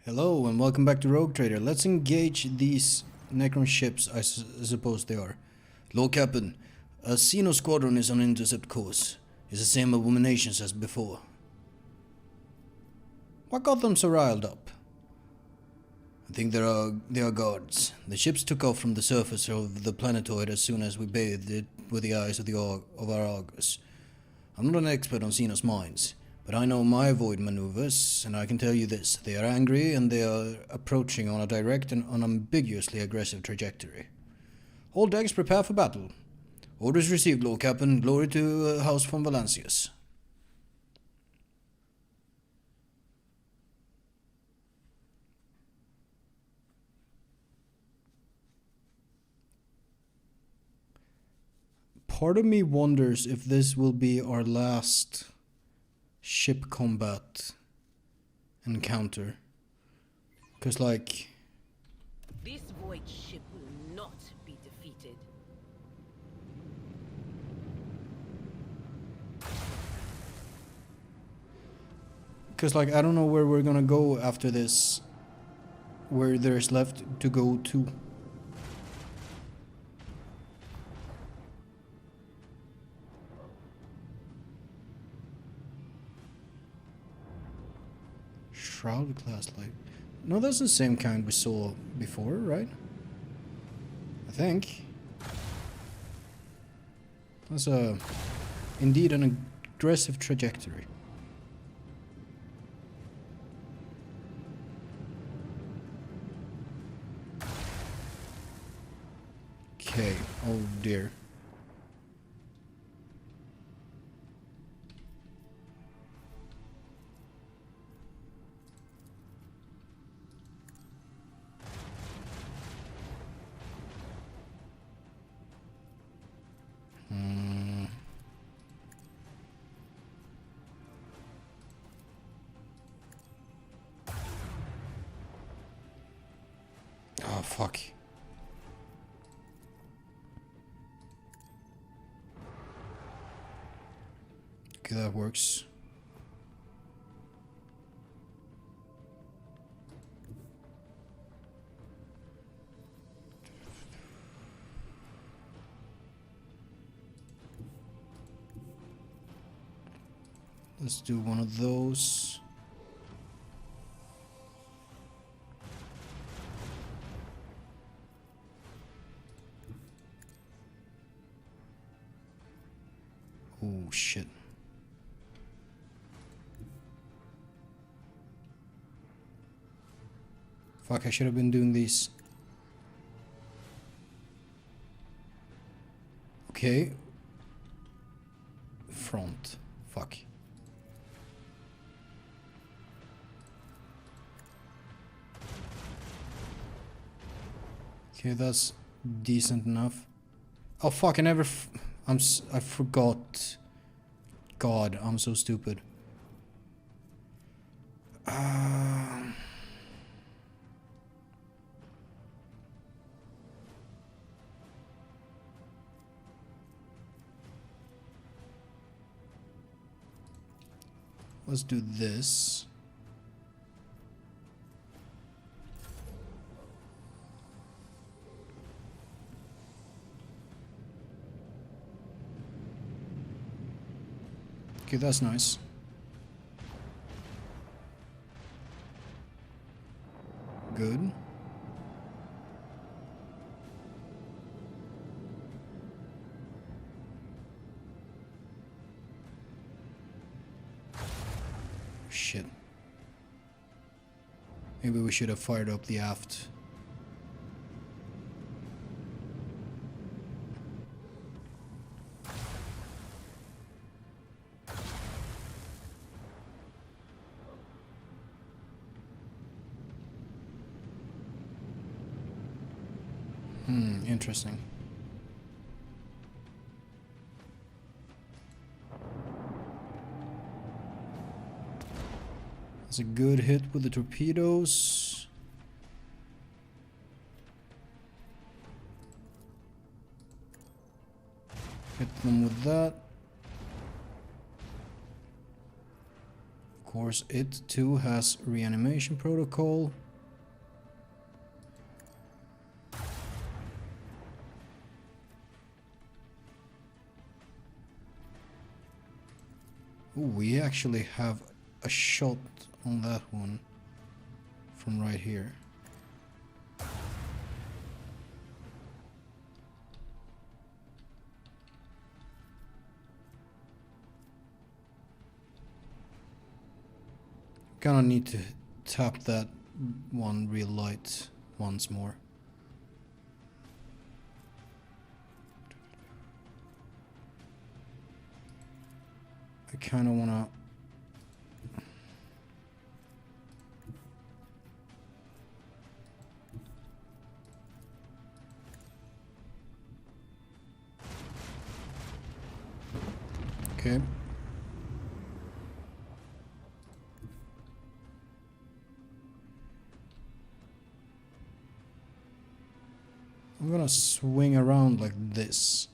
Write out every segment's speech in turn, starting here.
Hello and welcome back to Rogue Trader. Let's engage these Necron ships, I suppose they are. Lord Captain, a Xeno squadron is on intercept course. It's the same abominations as before. What got them so riled up? I think they are guards. The ships took off from the surface of the planetoid as soon as we bathed it with the eyes of our augurs. I'm not an expert on Xenos minds, but I know my void maneuvers, and I can tell you this: they are angry and they are approaching on a direct and unambiguously aggressive trajectory. All decks prepare for battle. Orders received, Lord Captain. Glory to House von Valancius. Part of me wonders if this will be our last ship combat encounter. Because, like... This void ship will not be defeated. Because, like, I don't know where we're gonna go after this. Where there's left to go to. Shroud class light. No, that's the same kind we saw before, right? I think. That's indeed an aggressive trajectory. Okay, oh dear. Oh, fuck. Okay, that works. Let's do one of those. Oh shit. Fuck, I should have been doing these. Okay. Front. Fuck. Okay, that's decent enough. Oh fuck, I forgot. God, I'm so stupid. Let's do this. Okay, that's nice. Good. Shit. Maybe we should have fired up the aft. Interesting. That's a good hit with the torpedoes. Hit them with that. Of course, it too has reanimation protocol. Ooh, we actually have a shot on that one from right here. Gonna need to tap that one real light once more. I kinda wanna... Okay. I'm gonna swing around like this.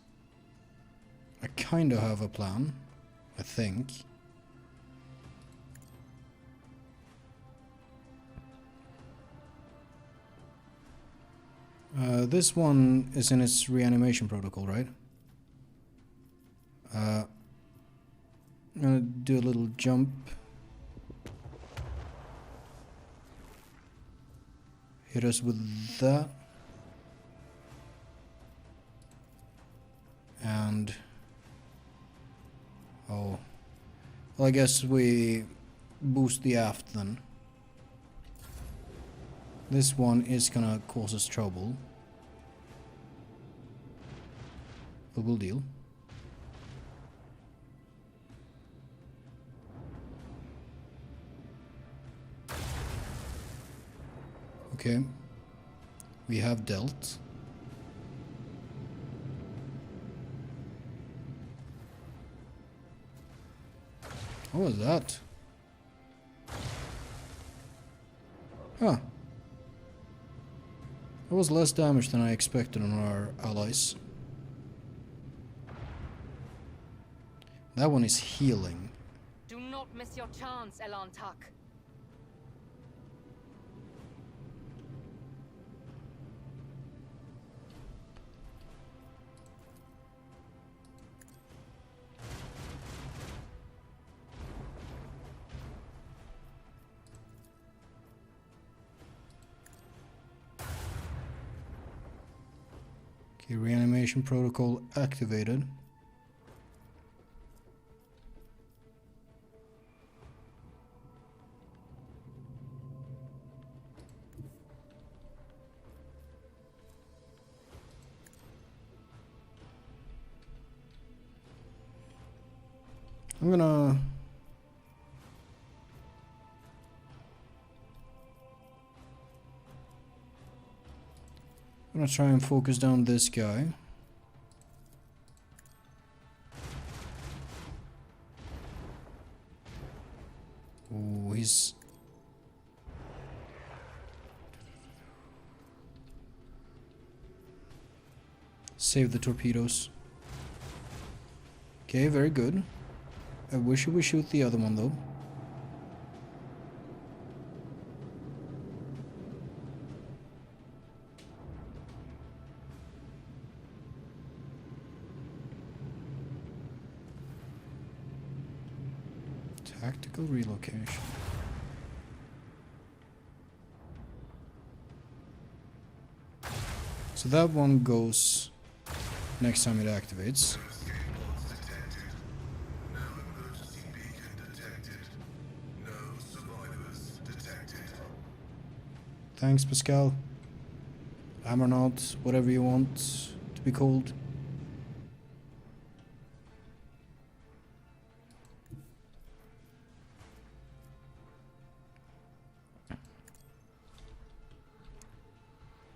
I kinda have a plan, I think. This one is in its reanimation protocol, right? I'm gonna do a little jump. Hit us with that. And... oh. Well, I guess we boost the aft then. This one is gonna cause us trouble. But we'll deal. Okay. We have dealt. What was that? Huh. That was less damage than I expected on our allies. That one is healing. Do not miss your chance, Elantak. Okay, reanimation protocol activated. I'm gonna try and focus down this guy. Oh, he's... save the torpedoes. Okay, very good. I wish we shoot the other one though. Tactical relocation. So that one goes next time it activates. Thanks, Pascal. Hammernaut, whatever you want to be called.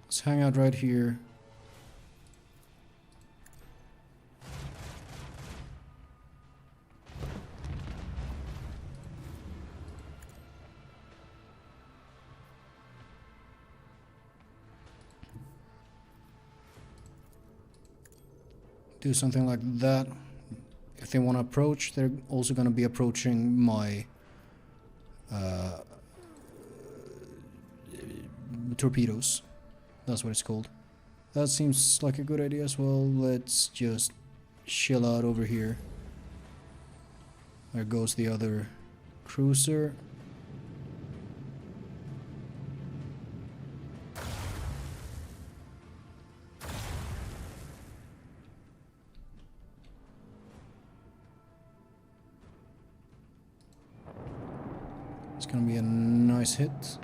Let's hang out right here. Do something like that. If they want to approach, they're also going to be approaching my uh, torpedoes. That's what it's called. That seems like a good idea as well. Let's just chill out over here. There goes the other cruiser. It's gonna be a nice hit.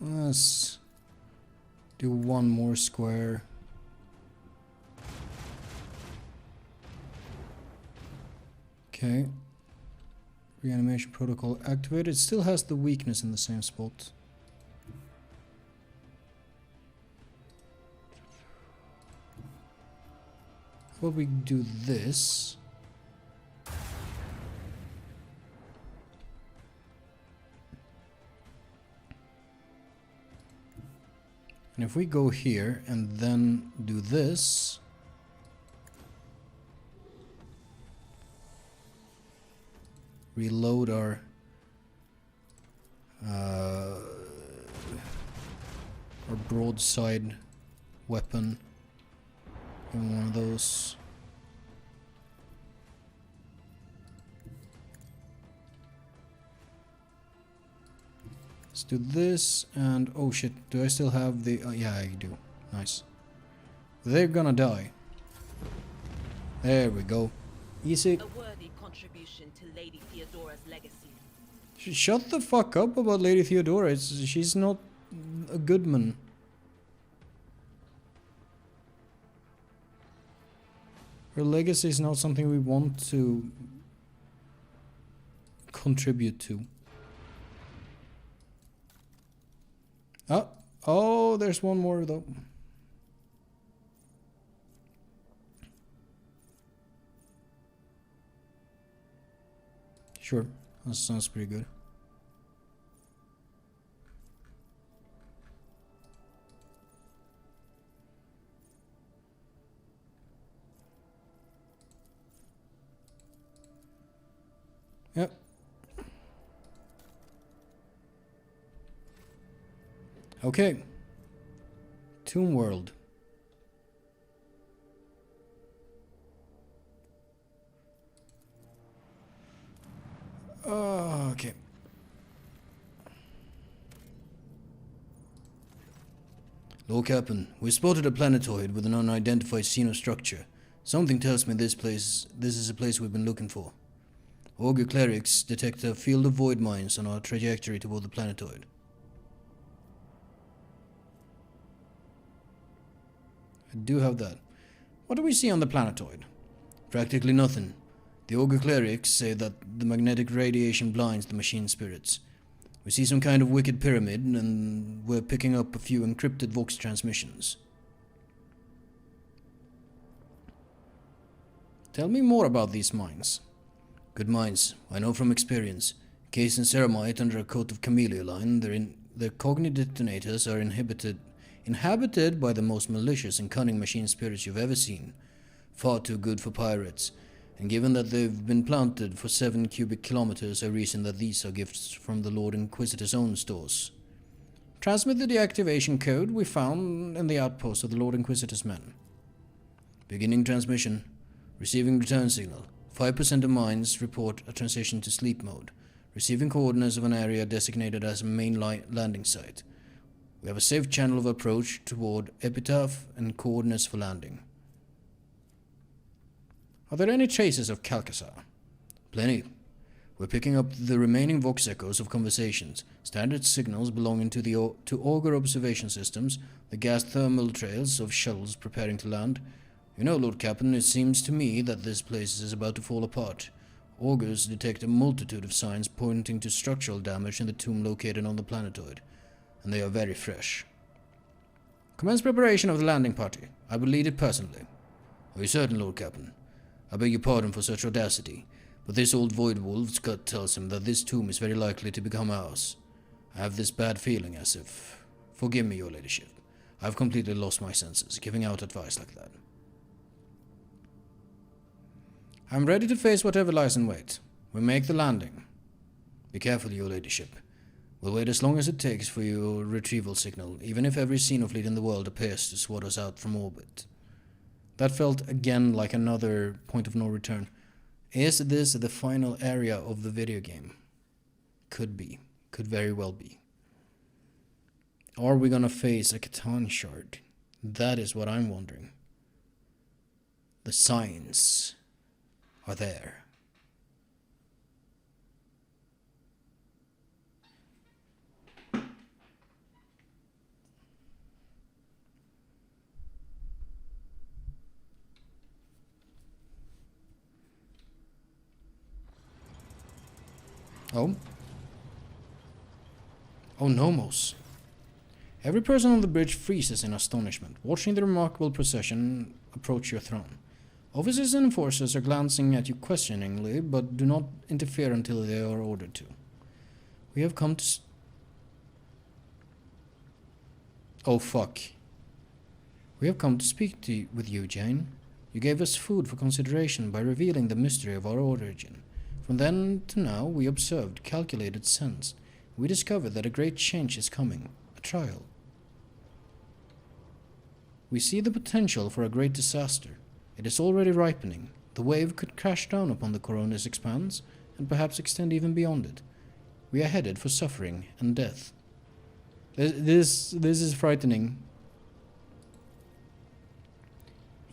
Let's do one more square. Okay. Reanimation protocol activated. It still has the weakness in the same spot. How about we do this? And if we go here and then do this, reload our broadside weapon in one of those. Let's do this, and oh shit, do I still have the... oh yeah, I do. Nice. They're gonna die. There we go. Easy. A worthy contribution to Lady Theodora's legacy. Shut the fuck up about Lady Theodora. She's not a good man. Her legacy is not something we want to contribute to. Oh, there's one more though. Sure, that sounds pretty good. Yep. Okay. Tomb World. Okay. Lord Captain, we spotted a planetoid with an unidentified xenostructure. Something tells me this is a place we've been looking for. Augur clerics detect a field of void mines on our trajectory toward the planetoid. I do have that. What do we see on the planetoid? Practically nothing. The Augur clerics say that the magnetic radiation blinds the machine spirits. We see some kind of wicked pyramid, and we're picking up a few encrypted Vox transmissions. Tell me more about these mines. Good mines, I know from experience. Case in ceramite under a coat of camellia line, their cogni detonators are inhabited by the most malicious and cunning machine spirits you've ever seen. Far too good for pirates. And given that they've been planted for 7 cubic kilometers, I reason that these are gifts from the Lord Inquisitor's own stores. Transmit the deactivation code we found in the outpost of the Lord Inquisitor's men. Beginning transmission. Receiving return signal. 5% of mines report a transition to sleep mode. Receiving coordinates of an area designated as a main landing site. We have a safe channel of approach toward Epitaph and coordinates for landing. Are there any traces of Calcasar? Plenty. We're picking up the remaining Vox echoes of conversations, standard signals belonging to Augur observation systems, the gas thermal trails of shuttles preparing to land. You know, Lord Captain, it seems to me that this place is about to fall apart. Augurs detect a multitude of signs pointing to structural damage in the tomb located on the planetoid, and they are very fresh. Commence preparation of the landing party. I will lead it personally. Are you certain, Lord Captain? I beg your pardon for such audacity, but this old Void Wolf's gut tells him that this tomb is very likely to become ours. I have this bad feeling as if... Forgive me, your ladyship. I've completely lost my senses, giving out advice like that. I'm ready to face whatever lies in wait. We'll make the landing. Be careful, your ladyship. We'll wait as long as it takes for your retrieval signal, even if every xenofleet in the world appears to swat us out from orbit. That felt again like another point of no return. Is this the final area of the video game? Could be. Could very well be. Are we gonna face a Catan shard? That is what I'm wondering. The signs are there. Oh? Oh, Nomos. Every person on the bridge freezes in astonishment, watching the remarkable procession approach your throne. Officers and enforcers are glancing at you questioningly, but do not interfere until they are ordered to. We have come to... Oh, fuck. We have come to speak with you, Jane. You gave us food for consideration by revealing the mystery of our origin. From then to now, we observed, calculated, sensed. We discovered that a great change is coming. A trial. We see the potential for a great disaster. It is already ripening. The wave could crash down upon the Corona's expanse, and perhaps extend even beyond it. We are headed for suffering and death. This is frightening.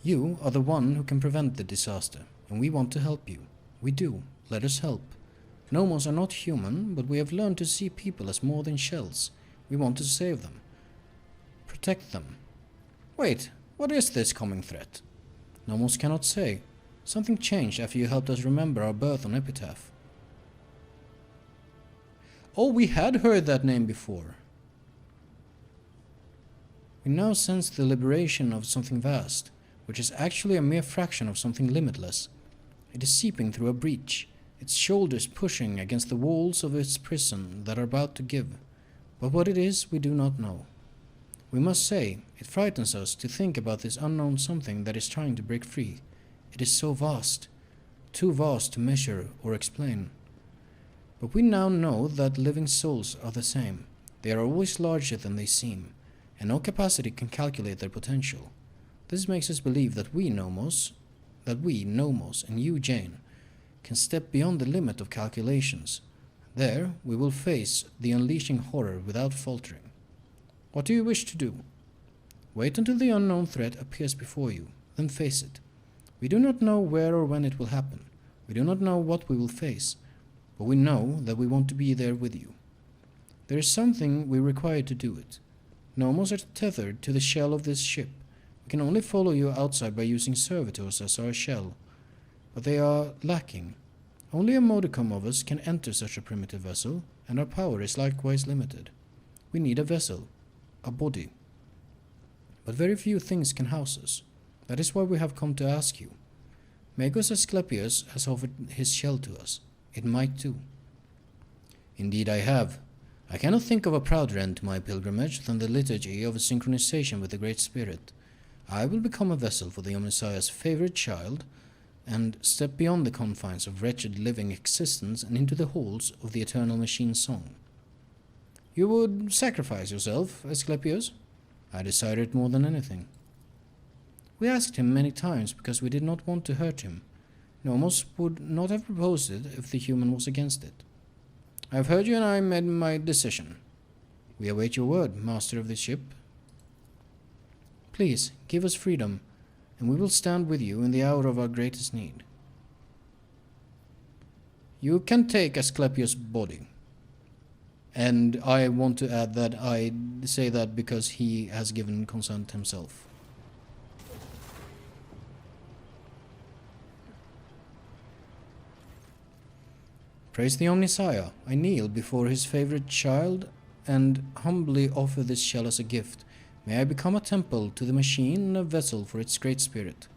You are the one who can prevent the disaster, and we want to help you. We do. Let us help. Nomos are not human, but we have learned to see people as more than shells. We want to save them. Protect them. Wait, what is this coming threat? Nomos cannot say. Something changed after you helped us remember our birth on Epitaph. Oh, we had heard that name before. We now sense the liberation of something vast, which is actually a mere fraction of something limitless. It is seeping through a breach, its shoulders pushing against the walls of its prison that are about to give. But what it is, we do not know. We must say, it frightens us to think about this unknown something that is trying to break free. It is so vast, too vast to measure or explain. But we now know that living souls are the same. They are always larger than they seem, and no capacity can calculate their potential. This makes us believe that we, Nomos, and you, Jane, can step beyond the limit of calculations. There, we will face the unleashing horror without faltering. What do you wish to do? Wait until the unknown threat appears before you, then face it. We do not know where or when it will happen. We do not know what we will face, but we know that we want to be there with you. There is something we require to do it. Nomos are tethered to the shell of this ship. We can only follow you outside by using servitors as our shell, but they are lacking. Only a modicum of us can enter such a primitive vessel, and our power is likewise limited. We need a vessel, a body. But very few things can house us. That is why we have come to ask you. Magos Asclepius has offered his shell to us. It might too. Indeed I have. I cannot think of a prouder end to my pilgrimage than the liturgy of a synchronization with the Great Spirit. I will become a vessel for the Omnissiah's favorite child, and step beyond the confines of wretched living existence and into the halls of the eternal machine song. You would sacrifice yourself, Asclepius? I desire it more than anything. We asked him many times because we did not want to hurt him. Nomos would not have proposed it if the human was against it. I have heard you and I made my decision. We await your word, master of this ship. Please, give us freedom, and we will stand with you in the hour of our greatest need. You can take Asclepius' body. And I want to add that I say that because he has given consent himself. Praise the Omnissiah. I kneel before his favorite child and humbly offer this shell as a gift. May I become a temple to the machine and a vessel for its great spirit.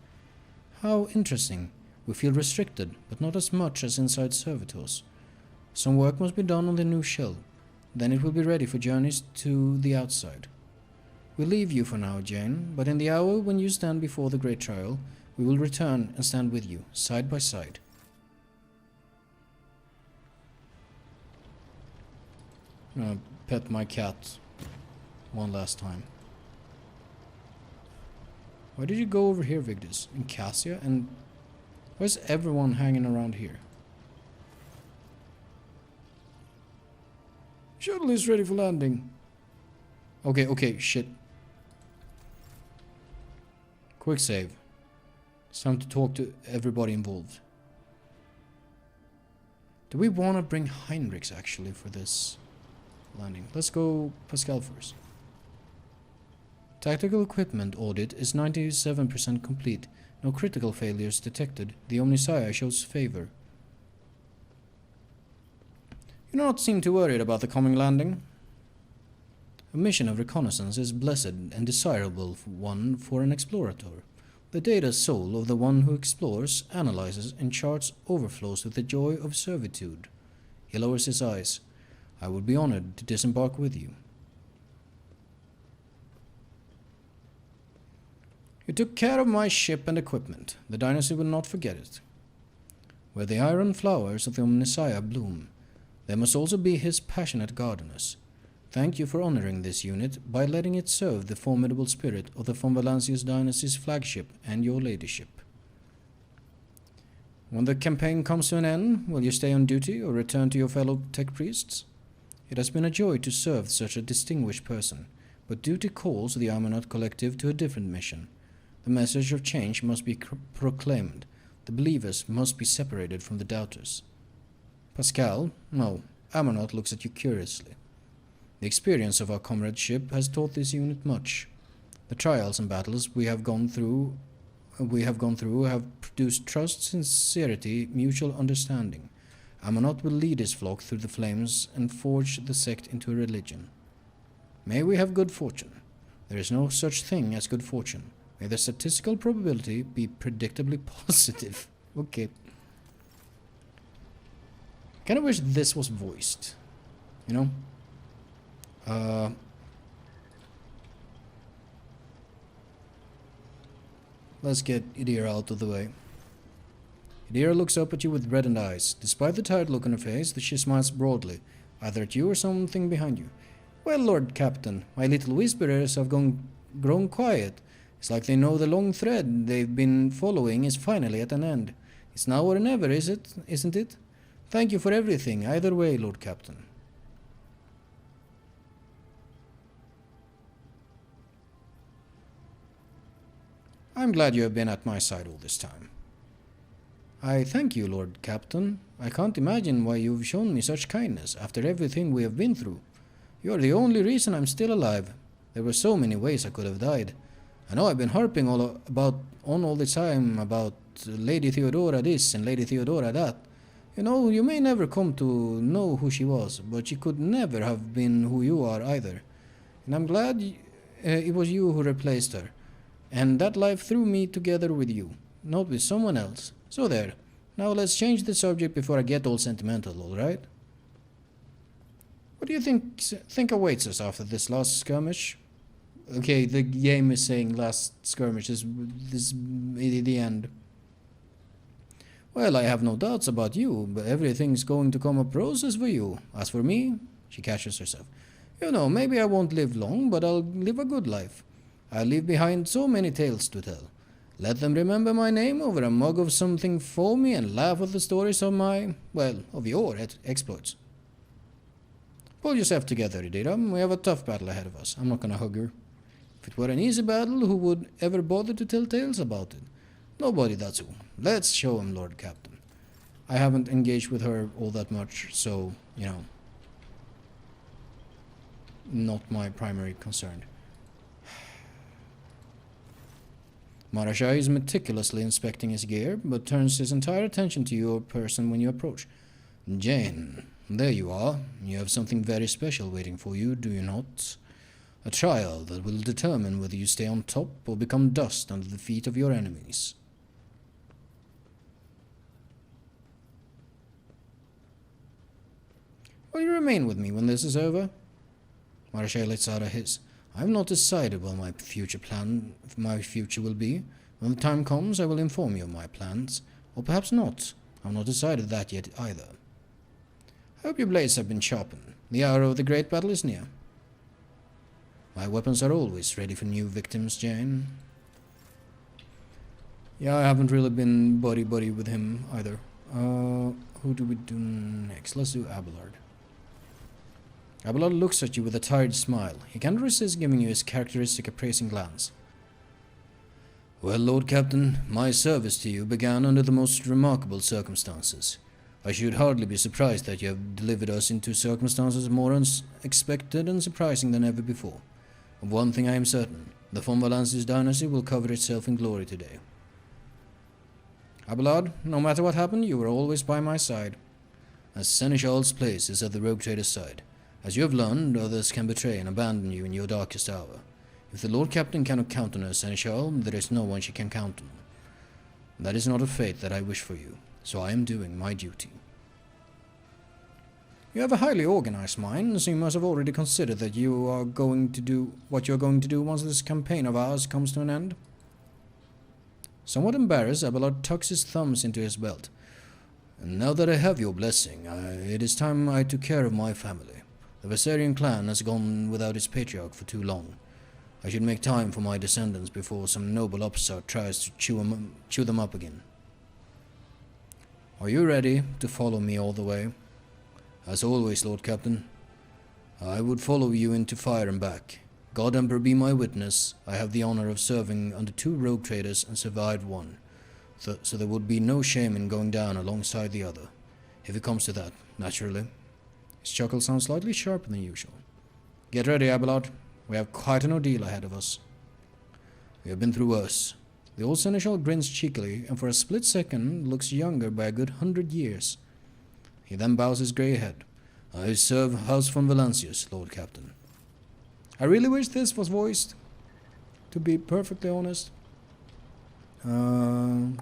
How interesting. We feel restricted, but not as much as inside servitors. Some work must be done on the new shell. Then it will be ready for journeys to the outside. We leave you for now, Jane, but in the hour when you stand before the great trial, we will return and stand with you, side by side. I'm gonna pet my cat one last time. Why did you go over here, Vigdis? In Cassia? And where's everyone hanging around here? Shuttle is ready for landing. Okay, shit. Quick save. It's time to talk to everybody involved. Do we want to bring Heinrichs actually for this landing? Let's go Pascal first. Tactical equipment audit is 97% complete. No critical failures detected. The Omnissiah shows favor. You do not seem too worried about the coming landing. A mission of reconnaissance is blessed and desirable one for an explorator. The data soul of the one who explores, analyzes, and charts overflows with the joy of servitude. He lowers his eyes. I would be honored to disembark with you. You took care of my ship and equipment. The dynasty will not forget it. Where the iron flowers of the Omnissiah bloom, there must also be his passionate gardeners. Thank you for honoring this unit by letting it serve the formidable spirit of the von Valancius dynasty's flagship and your ladyship. When the campaign comes to an end, will you stay on duty or return to your fellow tech priests? It has been a joy to serve such a distinguished person, but duty calls the Armanaut Collective to a different mission. The message of change must be proclaimed. The believers must be separated from the doubters. Pascal, no, Armanaut looks at you curiously. The experience of our comradeship has taught this unit much. The trials and battles we have gone through have produced trust, sincerity, mutual understanding. Armanaut will lead his flock through the flames and forge the sect into a religion. May we have good fortune. There is no such thing as good fortune. May the statistical probability be predictably positive. Okay. Kind of wish this was voiced. You know? Let's get Idira out of the way. Idira looks up at you with reddened eyes. Despite the tired look on her face, she smiles broadly, either at you or something behind you. Well, Lord Captain, my little whisperers have grown quiet. It's like they know the long thread they've been following is finally at an end. It's now or never, isn't it? Thank you for everything, either way, Lord Captain. I'm glad you have been at my side all this time. I thank you, Lord Captain. I can't imagine why you've shown me such kindness after everything we have been through. You're the only reason I'm still alive. There were so many ways I could have died. I know I've been harping all the time about Lady Theodora this and Lady Theodora that. You know, you may never come to know who she was, but she could never have been who you are either. And I'm glad it was you who replaced her. And that life threw me together with you, not with someone else. So there. Now let's change the subject before I get all sentimental, alright? What do you think awaits us after this last skirmish? Okay, the game is saying last skirmish is the end. Well, I have no doubts about you, but everything's going to come up roses for you. As for me, she catches herself. You know, maybe I won't live long, but I'll live a good life. I'll leave behind so many tales to tell. Let them remember my name over a mug of something foamy and laugh at the stories of of your exploits. Pull yourself together, Idira. We have a tough battle ahead of us. I'm not gonna hug her. If it were an easy battle, who would ever bother to tell tales about it? Nobody, that's who. Let's show him, Lord Captain. I haven't engaged with her all that much, so, you know, not my primary concern. Marashai is meticulously inspecting his gear, but turns his entire attention to your person when you approach. Jane, there you are. You have something very special waiting for you, do you not? A trial that will determine whether you stay on top or become dust under the feet of your enemies. Will you remain with me when this is over? Marshal lets out a hiss. I have not decided what my future will be. When the time comes, I will inform you of my plans. Or perhaps not. I have not decided that yet either. I hope your blades have been sharpened. The hour of the great battle is near. My weapons are always ready for new victims, Jane. Yeah, I haven't really been buddy-buddy with him either. Who do we do next? Let's do Abelard. Abelard looks at you with a tired smile. He can't resist giving you his characteristic appraising glance. Well, Lord Captain, my service to you began under the most remarkable circumstances. I should hardly be surprised that you have delivered us into circumstances more unexpected and surprising than ever before. Of one thing I am certain, the von Valancius dynasty will cover itself in glory today. Abelard, no matter what happened, you were always by my side. As Seneschal's place is at the rogue trader's side. As you have learned, others can betray and abandon you in your darkest hour. If the Lord Captain cannot count on a Seneschal, there is no one she can count on. That is not a fate that I wish for you, so I am doing my duty. You have a highly organized mind, so you must have already considered that you are going to do what you are going to do once this campaign of ours comes to an end. Somewhat embarrassed, Abelard tucks his thumbs into his belt. And now that I have your blessing, it is time I took care of my family. The Vassarian clan has gone without its patriarch for too long. I should make time for my descendants before some noble upstart tries to chew them up again. Are you ready to follow me all the way? As always, Lord Captain. I would follow you into fire and back. God Emperor be my witness, I have the honor of serving under 2 rogue traders and survived one. So there would be no shame in going down alongside the other. If it comes to that, naturally. His chuckle sounds slightly sharper than usual. Get ready, Abelard. We have quite an ordeal ahead of us. We have been through worse. The old Seneschal grins cheekily, and for a split second looks younger by a good 100 years. He then bows his grey head. I serve House von Valancius, Lord Captain. I really wish this was voiced, to be perfectly honest. Coming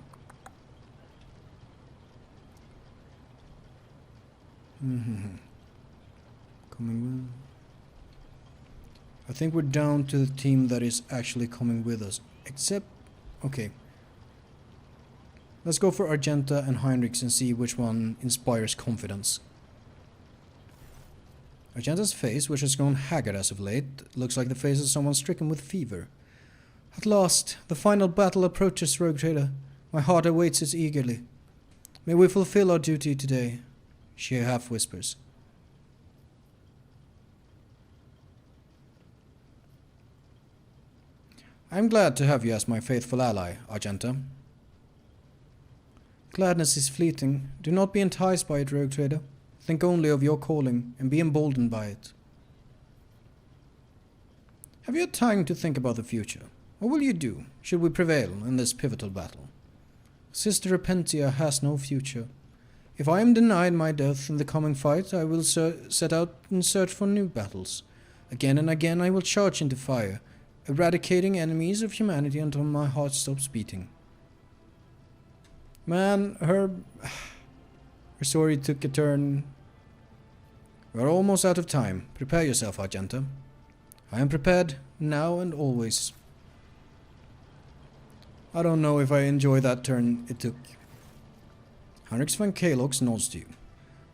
with. I think we're down to the team that is actually coming with us. Except, okay. Let's go for Argenta and Heinrichs and see which one inspires confidence. Argenta's face, which has grown haggard as of late, looks like the face of someone stricken with fever. At last, the final battle approaches, Rogue Trader. My heart awaits it eagerly. May we fulfill our duty today, she half whispers. I am glad to have you as my faithful ally, Argenta. Gladness is fleeting. Do not be enticed by it, Rogue Trader. Think only of your calling, and be emboldened by it. Have you had time to think about the future? What will you do, should we prevail in this pivotal battle? Sister Repentia has no future. If I am denied my death in the coming fight, I will set out in search for new battles. Again and again I will charge into fire, eradicating enemies of humanity until my heart stops beating. Man, her story took a turn. We are almost out of time. Prepare yourself, Argenta. I am prepared, now and always. I don't know if I enjoy that turn it took. Heinrich von Kalox nods to you.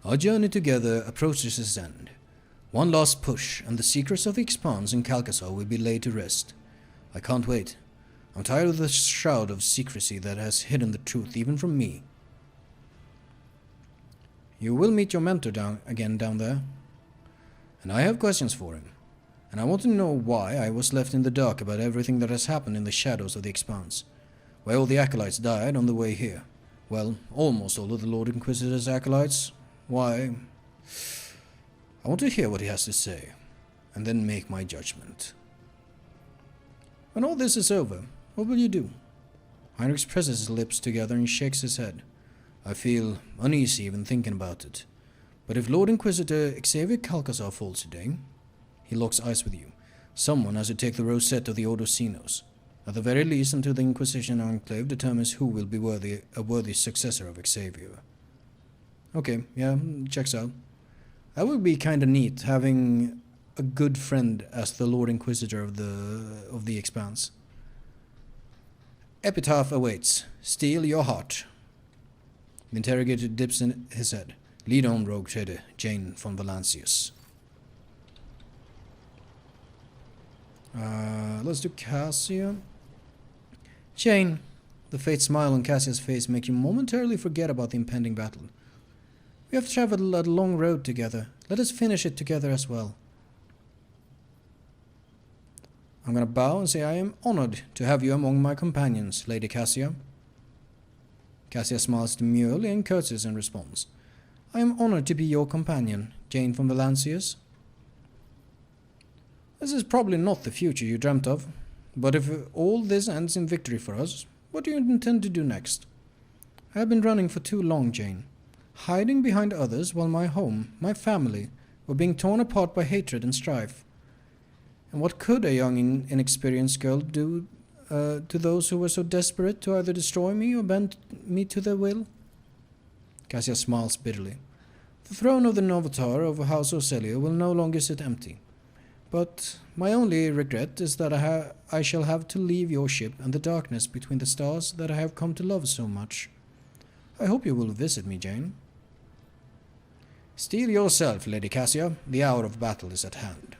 Our journey together approaches its end. One last push, and the secrets of the Expanse in Calcasar will be laid to rest. I can't wait. I'm tired of the shroud of secrecy that has hidden the truth even from me. You will meet your mentor down there. And I have questions for him. And I want to know why I was left in the dark about everything that has happened in the shadows of the Expanse. Why all the acolytes died on the way here. Well, almost all of the Lord Inquisitor's acolytes. Why? I want to hear what he has to say, and then make my judgment. When all this is over, what will you do? Heinrich presses his lips together and shakes his head. I feel uneasy even thinking about it. But if Lord Inquisitor Xavier Calcasar falls today, he locks eyes with you. Someone has to take the rosette of the Odosinos. At the very least until the Inquisition Enclave determines who will be a worthy successor of Xavier. Okay, yeah, checks out. That would be kind of neat, having a good friend as the Lord Inquisitor of the Expanse. Epitaph awaits. Steal your heart. The interrogator dips in his head. Lead on, rogue trader, Jane von Valancius. Let's do Cassia. Jane, the faint smile on Cassia's face makes you momentarily forget about the impending battle. We have traveled a long road together. Let us finish it together as well. I'm gonna bow and say I am honored to have you among my companions, Lady Cassia. Cassia smiles demurely and curtsies in response. I am honored to be your companion, Jane von Valancius. This is probably not the future you dreamt of, but if all this ends in victory for us, what do you intend to do next? I have been running for too long, Jane, hiding behind others while my home, my family, were being torn apart by hatred and strife. And what could a young, inexperienced girl do to those who were so desperate to either destroy me or bend me to their will? Cassia smiles bitterly. The throne of the Novatar over House Orselio will no longer sit empty. But my only regret is that I shall have to leave your ship and the darkness between the stars that I have come to love so much. I hope you will visit me, Jane. Steel yourself, Lady Cassia. The hour of battle is at hand.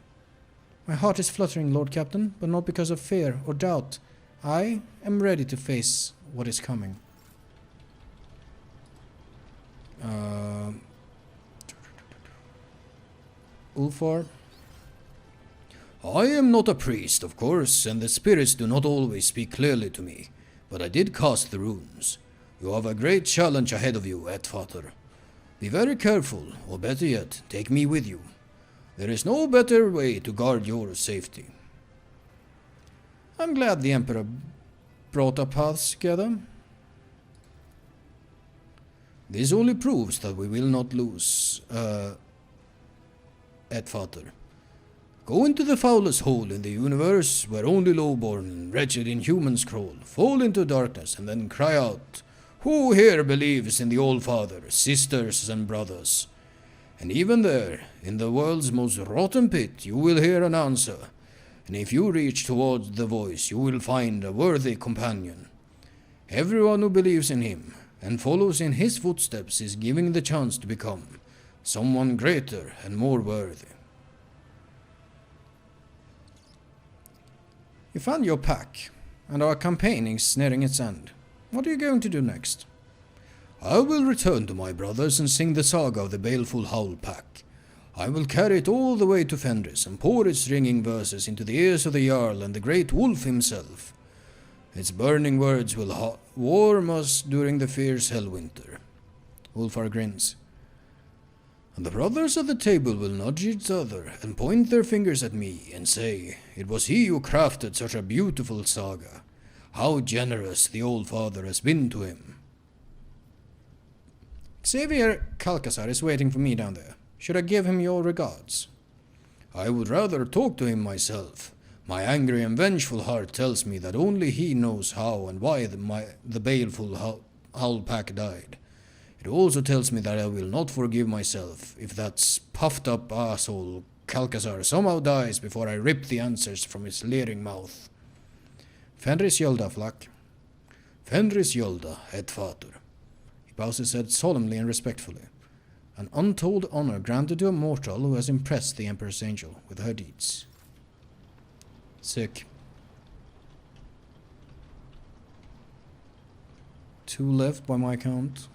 My heart is fluttering, Lord Captain, but not because of fear or doubt. I am ready to face what is coming. Ulfar. I am not a priest, of course, and the spirits do not always speak clearly to me, but I did cast the runes. You have a great challenge ahead of you, Edfather. Be very careful, or better yet, take me with you. There is no better way to guard your safety. I'm glad the Emperor brought our paths together. This only proves that we will not lose, Edfather. Go into the foulest hole in the universe, where only lowborn and wretched inhumans crawl, fall into darkness, and then cry out, Who here believes in the All-Father, sisters and brothers? And even there, in the world's most rotten pit, you will hear an answer, and if you reach towards the voice, you will find a worthy companion. Everyone who believes in him, and follows in his footsteps, is given the chance to become someone greater and more worthy. You found your pack, and our campaign is nearing its end. What are you going to do next? I will return to my brothers and sing the saga of the baleful Howl Pack. I will carry it all the way to Fenris and pour its ringing verses into the ears of the Jarl and the great wolf himself. Its burning words will warm us during the fierce Hellwinter. Ulfar grins. And the brothers at the table will nudge each other and point their fingers at me and say, It was he who crafted such a beautiful saga. How generous the old father has been to him. Xavier Calcasar is waiting for me down there. Should I give him your regards? I would rather talk to him myself. My angry and vengeful heart tells me that only he knows how and why the baleful Howl Pack died. It also tells me that I will not forgive myself if that puffed up asshole Calcasar somehow dies before I rip the answers from his leering mouth. Fenris Yolda, Flak. Fenris Yolda, Edfather. He bows his head solemnly and respectfully. An untold honor granted to a mortal who has impressed the Emperor's angel with her deeds. Sick. 2 left by my count.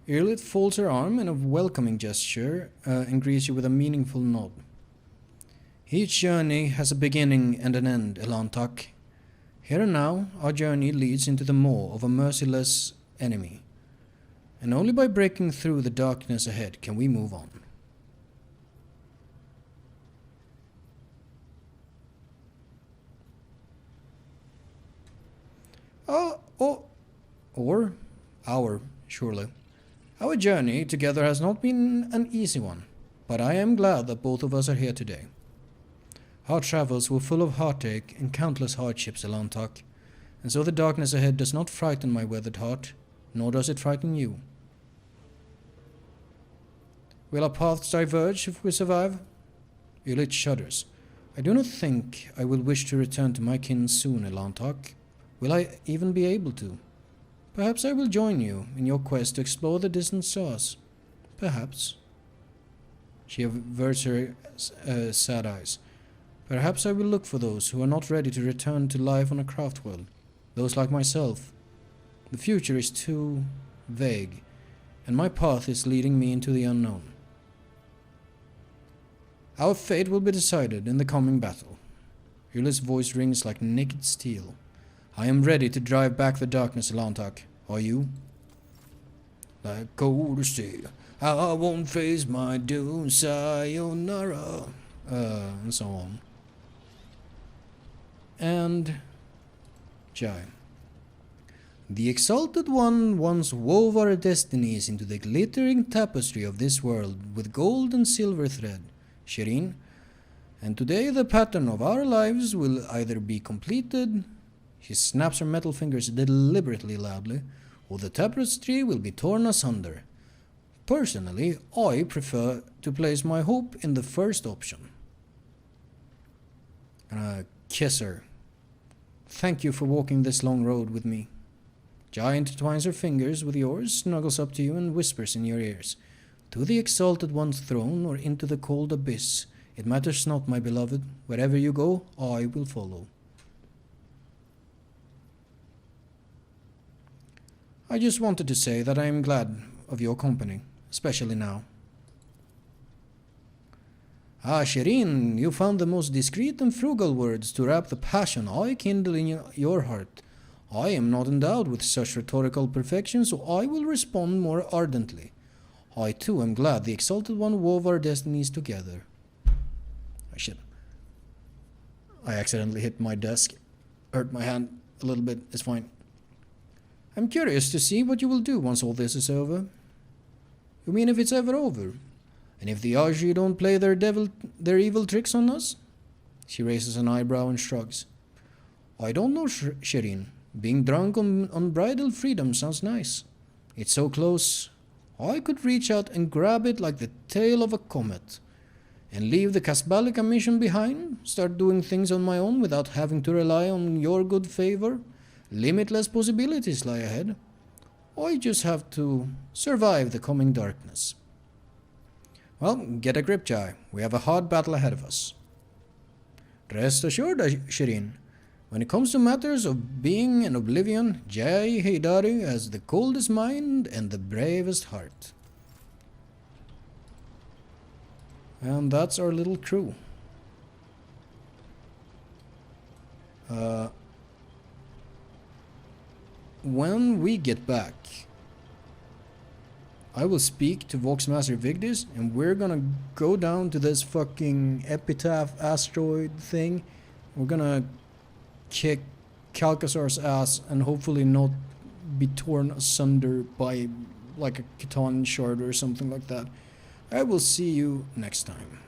Earlit folds her arm in a welcoming gesture and greets you with a meaningful nod. Each journey has a beginning and an end, Elantak. Here and now, our journey leads into the maw of a merciless enemy, and only by breaking through the darkness ahead can we move on. Or our, surely. Our journey together has not been an easy one, but I am glad that both of us are here today. Our travels were full of heartache and countless hardships, Elantak, and so the darkness ahead does not frighten my weathered heart, nor does it frighten you. Will our paths diverge if we survive? Ulit shudders. I do not think I will wish to return to my kin soon, Elantok. Will I even be able to? Perhaps I will join you in your quest to explore the distant stars. Perhaps. She averts her sad eyes. Perhaps I will look for those who are not ready to return to life on a craft world. Those like myself. The future is too vague, and my path is leading me into the unknown. Our fate will be decided in the coming battle. Ulith's voice rings like naked steel. I am ready to drive back the darkness, Elantok. Are you? Like cold steel, I won't face my doom, sayonara. And so on. And Jai. The Exalted One once wove our destinies into the glittering tapestry of this world with gold and silver thread, Shireen, and today the pattern of our lives will either be completed, she snaps her metal fingers deliberately loudly, or the tapestry will be torn asunder. Personally, I prefer to place my hope in the first option. Kiss her. Thank you for walking this long road with me. Jai intertwines her fingers with yours, snuggles up to you and whispers in your ears. To the Exalted One's throne or into the cold abyss, it matters not, my beloved. Wherever you go, I will follow. I just wanted to say that I am glad of your company, especially now. Ah, Shireen, you found the most discreet and frugal words to wrap the passion I kindle in your heart. I am not endowed with such rhetorical perfection, so I will respond more ardently. I too am glad the Exalted One wove our destinies together. Oh, shit. I accidentally hit my desk. Hurt my hand a little bit. It's fine. I'm curious to see what you will do once all this is over. You mean if it's ever over? And if the Aji don't play their evil tricks on us? She raises an eyebrow and shrugs. I don't know, Shireen. Being drunk on unbridled freedom sounds nice. It's so close. I could reach out and grab it like the tail of a comet. And leave the Kasbalika mission behind? Start doing things on my own without having to rely on your good favor? Limitless possibilities lie ahead. I just have to survive the coming darkness. Well, get a grip, Jai. We have a hard battle ahead of us. Rest assured, Shireen. When it comes to matters of being and oblivion, Jai Heidari has the coldest mind and the bravest heart. And that's our little crew. When we get back, I will speak to Voxmaster Vigdis, and we're gonna go down to this fucking epitaph asteroid thing. We're gonna kick Calcasar's ass and hopefully not be torn asunder by like a Catan shard or something like that. I will see you next time.